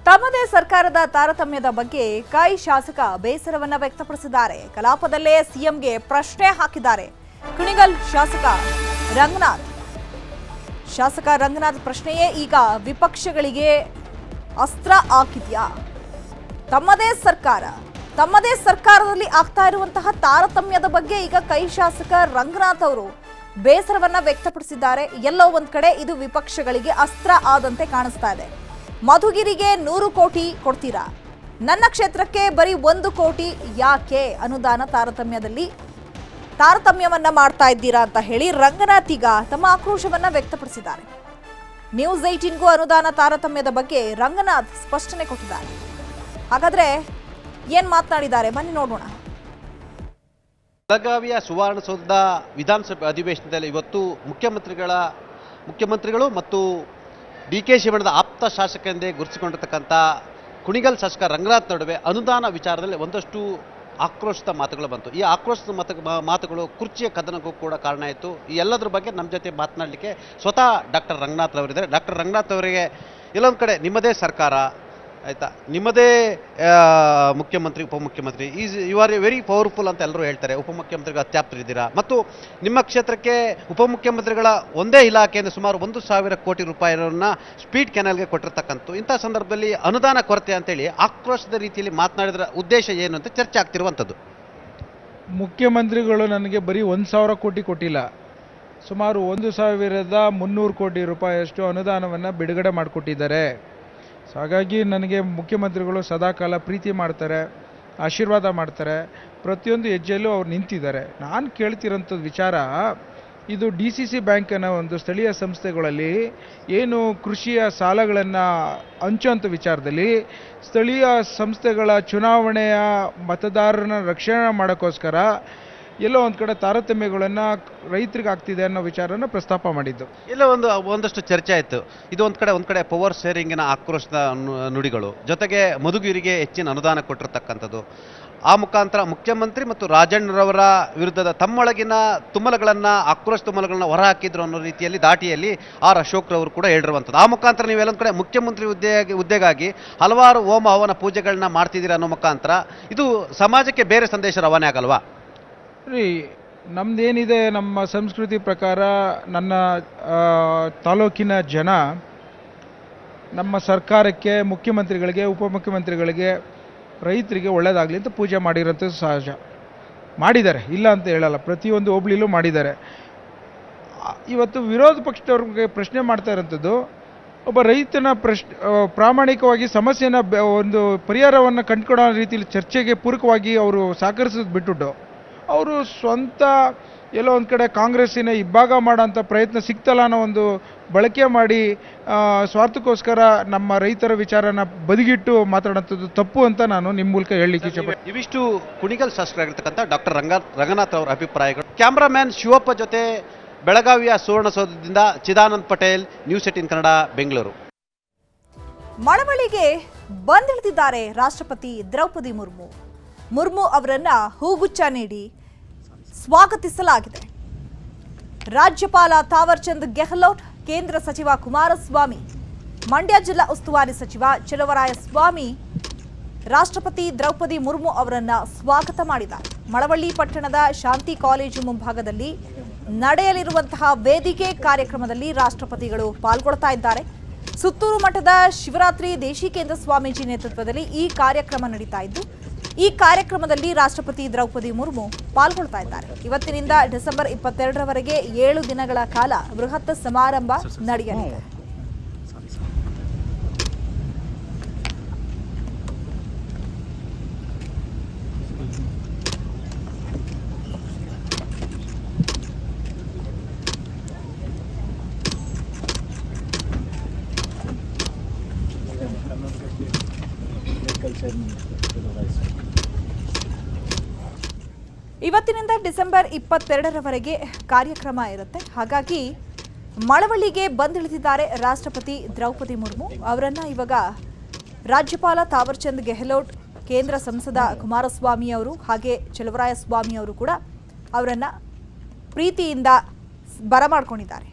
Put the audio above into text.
ತಮ್ಮದೇ ಸರ್ಕಾರದ ತಾರತಮ್ಯದ ಬಗ್ಗೆ ಕೈ ಶಾಸಕ ಬೇಸರವನ್ನ ವ್ಯಕ್ತಪಡಿಸಿದ್ದಾರೆ. ಕಲಾಪದಲ್ಲೇ ಸಿಎಂಗೆ ಪ್ರಶ್ನೆ ಹಾಕಿದ್ದಾರೆ. ಕುಣಿಗಲ್ ಶಾಸಕ ರಂಗನಾಥ್ ಪ್ರಶ್ನೆಯೇ ಈಗ ವಿಪಕ್ಷಗಳಿಗೆ ಅಸ್ತ್ರ ಹಾಕಿದ್ಯಾ? ತಮ್ಮದೇ ಸರ್ಕಾರದಲ್ಲಿ ಆಗ್ತಾ ಇರುವಂತಹ ತಾರತಮ್ಯದ ಬಗ್ಗೆ ಈಗ ಕೈ ಶಾಸಕ ರಂಗನಾಥ್ ಅವರು ಬೇಸರವನ್ನ ವ್ಯಕ್ತಪಡಿಸಿದ್ದಾರೆ. ಎಲ್ಲೋ ಒಂದ್ ಕಡೆ ಇದು ವಿಪಕ್ಷಗಳಿಗೆ ಅಸ್ತ್ರ ಆದಂತೆ ಕಾಣಿಸ್ತಾ ಇದೆ. ಮಧುಗಿರಿಗೆ 100 ಕೋಟಿ ಕೊಡ್ತೀರಾ, ನನ್ನ ಕ್ಷೇತ್ರಕ್ಕೆ ಬರೀ 1 ಕೋಟಿ ಯಾಕೆ ಅನುದಾನ ತಾರತಮ್ಯವನ್ನ ಮಾಡ್ತಾ ಇದ್ದೀರಾ ಅಂತ ಹೇಳಿ ರಂಗನಾಥ್ ಈಗ ತಮ್ಮ ಆಕ್ರೋಶವನ್ನ ವ್ಯಕ್ತಪಡಿಸಿದ್ದಾರೆ. ನ್ಯೂಸ್ 18ಗೂ ಅನುದಾನ ತಾರತಮ್ಯದ ಬಗ್ಗೆ ರಂಗನಾಥ್ ಸ್ಪಷ್ಟನೆ ಕೊಟ್ಟಿದ್ದಾರೆ. ಹಾಗಾದ್ರೆ ಏನ್ ಮಾತನಾಡಿದ್ದಾರೆ ಬನ್ನಿ ನೋಡೋಣ. ಬೆಳಗಾವಿಯ ಸುವರ್ಣಸೌಧದ ವಿಧಾನಸಭೆ ಅಧಿವೇಶನದಲ್ಲಿ ಇವತ್ತು ಮುಖ್ಯಮಂತ್ರಿಗಳು ಮತ್ತು ಡಿ.ಕೆ. ಶಿವಣ್ಣದ ಆಪ್ತ ಶಾಸಕ ಎಂದೇ ಗುರುತಿಸಿಕೊಂಡಿರ್ತಕ್ಕಂಥ ಕುಣಿಗಲ್ ಶಾಸಕ ರಂಗನಾಥ್ ನಡುವೆ ಅನುದಾನ ವಿಚಾರದಲ್ಲಿ ಒಂದಷ್ಟು ಆಕ್ರೋಶದ ಮಾತುಗಳು ಬಂತು. ಈ ಆಕ್ರೋಶದ ಮಾತುಗಳು ಕುರ್ಚಿಯ ಕದನಕ್ಕೂ ಕೂಡ ಕಾರಣ ಆಯಿತು. ಈ ಎಲ್ಲದರ ಬಗ್ಗೆ ನಮ್ಮ ಜೊತೆ ಮಾತನಾಡಲಿಕ್ಕೆ ಸ್ವತಃ ಡಾಕ್ಟರ್ ರಂಗನಾಥ್ ಅವರಿದ್ದಾರೆ. ಡಾಕ್ಟರ್ ರಂಗನಾಥ್ ಅವರಿಗೆ ಎಲ್ಲೊಂದು ಕಡೆ ನಿಮ್ಮದೇ ಸರ್ಕಾರ ಆಯಿತಾ, ನಿಮ್ಮದೇ ಮುಖ್ಯಮಂತ್ರಿ ಉಪಮುಖ್ಯಮಂತ್ರಿ ಯು ಆರ್ ವೆರಿ ಪವರ್ಫುಲ್ ಅಂತ ಎಲ್ಲರೂ ಹೇಳ್ತಾರೆ. ಉಪಮುಖ್ಯಮಂತ್ರಿಗಳು ಅತ್ಯಾಪ್ತರಿದ್ದೀರಾ ಮತ್ತು ನಿಮ್ಮ ಕ್ಷೇತ್ರಕ್ಕೆ ಉಪಮುಖ್ಯಮಂತ್ರಿಗಳ ಒಂದೇ ಇಲಾಖೆಯಿಂದ ಸುಮಾರು 1,000 ಕೋಟಿ ರೂಪಾಯಿಯನ್ನು ಸ್ಪೀಡ್ ಕೆನಾಲ್ಗೆ ಕೊಟ್ಟಿರ್ತಕ್ಕಂಥ ಇಂಥ ಸಂದರ್ಭದಲ್ಲಿ ಅನುದಾನ ಕೊರತೆ ಅಂತೇಳಿ ಆಕ್ರೋಶದ ರೀತಿಯಲ್ಲಿ ಮಾತನಾಡಿದ್ರ ಉದ್ದೇಶ ಏನು ಅಂತ ಚರ್ಚೆ ಆಗ್ತಿರುವಂಥದ್ದು. ಮುಖ್ಯಮಂತ್ರಿಗಳು ನನಗೆ ಬರೀ 1,000 ಕೋಟಿ ಕೊಟ್ಟಿಲ್ಲ, ಸುಮಾರು 1,300 ಕೋಟಿ ರೂಪಾಯಿಯಷ್ಟು ಅನುದಾನವನ್ನು ಬಿಡುಗಡೆ ಮಾಡಿಕೊಟ್ಟಿದ್ದಾರೆ. ಸೊ ಹಾಗಾಗಿ ನನಗೆ ಮುಖ್ಯಮಂತ್ರಿಗಳು ಸದಾಕಾಲ ಪ್ರೀತಿ ಮಾಡ್ತಾರೆ, ಆಶೀರ್ವಾದ ಮಾಡ್ತಾರೆ, ಪ್ರತಿಯೊಂದು ಹೆಜ್ಜೆಯಲ್ಲೂ ಅವ್ರು ನಿಂತಿದ್ದಾರೆ. ನಾನು ಕೇಳ್ತಿರೋಂಥದ್ದು ವಿಚಾರ, ಇದು DCC ಬ್ಯಾಂಕಿನ ಒಂದು ಸ್ಥಳೀಯ ಸಂಸ್ಥೆಗಳಲ್ಲಿ ಏನು ಕೃಷಿಯ ಸಾಲಗಳನ್ನು ಹಂಚುವಂಥ ವಿಚಾರದಲ್ಲಿ ಸ್ಥಳೀಯ ಸಂಸ್ಥೆಗಳ ಚುನಾವಣೆಯ ಮತದಾರರನ್ನ ರಕ್ಷಣೆ ಮಾಡೋಕ್ಕೋಸ್ಕರ ಎಲ್ಲೋ ಒಂದು ಕಡೆ ತಾರತಮ್ಯಗಳನ್ನು ರೈತರಿಗೆ ಆಗ್ತಿದೆ ಅನ್ನೋ ವಿಚಾರನ ಪ್ರಸ್ತಾಪ ಮಾಡಿದ್ದು. ಇಲ್ಲ ಒಂದಷ್ಟು ಚರ್ಚೆ ಆಯಿತು. ಇದು ಒಂದು ಕಡೆ ಪವರ್ ಶೇರಿಂಗಿನ ಆಕ್ರೋಶದ ನುಡಿಗಳು, ಜೊತೆಗೆ ಮಧುಗಿರಿಗೆ ಹೆಚ್ಚಿನ ಅನುದಾನ ಕೊಟ್ಟಿರ್ತಕ್ಕಂಥದ್ದು, ಆ ಮುಖಾಂತರ ಮುಖ್ಯಮಂತ್ರಿ ಮತ್ತು ರಾಜಣ್ಣರವರ ವಿರುದ್ಧದ ತಮ್ಮೊಳಗಿನ ಆಕ್ರೋಶ ತುಮಲಗಳನ್ನ ಹೊರಹಾಕಿದ್ರು ಅನ್ನೋ ರೀತಿಯಲ್ಲಿ ದಾಟಿಯಲ್ಲಿ ಅಶೋಕ್ರವರು ಕೂಡ ಹೇಳಿರುವಂಥದ್ದು. ಆ ಮುಖಾಂತರ ನೀವೆಲ್ಲೊಂದು ಕಡೆ ಮುಖ್ಯಮಂತ್ರಿ ಹುದ್ದೆಗಾಗಿ ಹಲವಾರು ಹೋಮ ಹವನ ಪೂಜೆಗಳನ್ನ ಮಾಡ್ತಿದ್ದೀರಾ ಅನ್ನೋ ಮುಖಾಂತರ ಇದು ಸಮಾಜಕ್ಕೆ ಬೇರೆ ಸಂದೇಶ ರವಾನೆ ಆಗಲ್ವಾ? ನಮ್ಮದೇನಿದೆ, ನಮ್ಮ ಸಂಸ್ಕೃತಿ ಪ್ರಕಾರ ನನ್ನ ತಾಲೂಕಿನ ಜನ ನಮ್ಮ ಸರ್ಕಾರಕ್ಕೆ, ಮುಖ್ಯಮಂತ್ರಿಗಳಿಗೆ, ಉಪಮುಖ್ಯಮಂತ್ರಿಗಳಿಗೆ, ರೈತರಿಗೆ ಒಳ್ಳೆಯದಾಗಲಿ ಅಂತ ಪೂಜೆ ಮಾಡಿರೋಂಥದ್ದು ಸಹಜ. ಮಾಡಿದ್ದಾರೆ, ಇಲ್ಲ ಅಂತ ಹೇಳಲ್ಲ, ಪ್ರತಿಯೊಂದು ಹೋಬಳಿಲೂ ಮಾಡಿದ್ದಾರೆ. ಇವತ್ತು ವಿರೋಧ ಪಕ್ಷದವ್ರಿಗೆ ಪ್ರಶ್ನೆ ಮಾಡ್ತಾ ಇರೋಂಥದ್ದು, ಒಬ್ಬ ರೈತನ ಪ್ರಾಮಾಣಿಕವಾಗಿ ಸಮಸ್ಯೆನ ಒಂದು ಪರಿಹಾರವನ್ನು ಕಂಡುಕೊಳ್ಳೋ ರೀತಿಯಲ್ಲಿ ಚರ್ಚೆಗೆ ಪೂರಕವಾಗಿ ಅವರು ಸಹಕರಿಸೋದು ಬಿಟ್ಟುಬಿಟ್ಟು ಅವರು ಸ್ವಂತ ಎಲ್ಲೋ ಒಂದು ಕಡೆ ಕಾಂಗ್ರೆಸ್ಸಿನ ಇಬ್ಬಾಗ ಮಾಡೋಂಥ ಪ್ರಯತ್ನ ಸಿಗ್ತಲ್ಲ ಅನ್ನೋ ಒಂದು ಬಳಕೆ ಮಾಡಿ ಸ್ವಾರ್ಥಕ್ಕೋಸ್ಕರ ನಮ್ಮ ರೈತರ ವಿಚಾರನ ಬದಿಗಿಟ್ಟು ಮಾತಾಡೋಂಥದ್ದು ತಪ್ಪು ಅಂತ ನಾನು ನಿಮ್ಮ ಮೂಲಕ ಹೇಳಲಿಕ್ಕೆ ಇಷ್ಟಪಡ್ತೀನಿ. ಇವಿಷ್ಟು ಕುಣಿಗಲ್ ಶಾಸಕರಾಗಿರ್ತಕ್ಕಂಥ ಡಾಕ್ಟರ್ ರಂಗನಾಥ್ ಅವರ ಅಭಿಪ್ರಾಯಗಳು. ಕ್ಯಾಮ್ರಾಮ್ಯಾನ್ ಶಿವಪ್ಪ ಜೊತೆ ಬೆಳಗಾವಿಯ ಸುವರ್ಣಸೌಧದಿಂದ ಚಿದಾನಂದ್ ಪಟೇಲ್, ನ್ಯೂಸ್ 18 ಕನ್ನಡ, ಬೆಂಗಳೂರು. ಮಳವಳ್ಳಿಗೆ ಬಂದಿಳಿದಿದ್ದಾರೆ ರಾಷ್ಟ್ರಪತಿ ದ್ರೌಪದಿ ಮುರ್ಮು ಅವರನ್ನ ಹೂಗುಚ್ಛ ನೀಡಿ ಸ್ವಾಗತಿಸಲಾಗಿದೆ. ರಾಜ್ಯಪಾಲ ತಾವರ್ಚಂದ್ ಗೆಹ್ಲೋಟ್, ಕೇಂದ್ರ ಸಚಿವ ಕುಮಾರಸ್ವಾಮಿ, ಮಂಡ್ಯ ಜಿಲ್ಲಾ ಉಸ್ತುವಾರಿ ಸಚಿವ ಚಲುವರಾಯಸ್ವಾಮಿ ರಾಷ್ಟ್ರಪತಿ ದ್ರೌಪದಿ ಮುರ್ಮು ಅವರನ್ನ ಸ್ವಾಗತ ಮಾಡಿದ್ದಾರೆ. ಮಳವಳ್ಳಿ ಪಟ್ಟಣದ ಶಾಂತಿ ಕಾಲೇಜು ಮುಂಭಾಗದಲ್ಲಿ ನಡೆಯಲಿರುವಂತಹ ವೇದಿಕೆ ಕಾರ್ಯಕ್ರಮದಲ್ಲಿ ರಾಷ್ಟ್ರಪತಿಗಳು ಪಾಲ್ಗೊಳ್ತಾ ಇದ್ದಾರೆ. ಸುತ್ತೂರು ಮಠದ ಶಿವರಾತ್ರಿ ದೇಶಿಕೇಂದ್ರ ಸ್ವಾಮೀಜಿ ನೇತೃತ್ವದಲ್ಲಿ ಈ ಕಾರ್ಯಕ್ರಮ ನಡೀತಾ ಇದ್ದು, ಈ ಕಾರ್ಯಕ್ರಮದಲ್ಲಿ ರಾಷ್ಟ್ರಪತಿ ದ್ರೌಪದಿ ಮುರ್ಮು ಪಾಲ್ಗೊಳ್ತಾ ಇದ್ದಾರೆ. ಇವತ್ತಿನಿಂದ ಡಿಸೆಂಬರ್ 22ರವರೆಗೆ 7 ದಿನಗಳ ಕಾಲ ಬೃಹತ್ ಸಮಾರಂಭ ನಡೆಯಲಿದೆ. ಇವತ್ತಿನಿಂದ ಡಿಸೆಂಬರ್ 22ರವರೆಗೆ ಕಾರ್ಯಕ್ರಮ ಇರುತ್ತೆ. ಹಾಗಾಗಿ ಮಳವಳ್ಳಿಗೆ ಬಂದಿಳಿದಿದ್ದಾರೆ ರಾಷ್ಟ್ರಪತಿ ದ್ರೌಪದಿ ಮುರ್ಮು ಅವರನ್ನ ಇವಾಗ ರಾಜ್ಯಪಾಲ ತಾವರ್ಚಂದ್ ಗೆಹ್ಲೋಟ್, ಕೇಂದ್ರ ಸಂಸದ ಕುಮಾರಸ್ವಾಮಿ ಅವರು ಹಾಗೆ ಚಲುವರಾಯಸ್ವಾಮಿ ಅವರು ಕೂಡ ಅವರನ್ನ ಪ್ರೀತಿಯಿಂದ ಬರಮಾಡ್ಕೊಂಡಿದ್ದಾರೆ.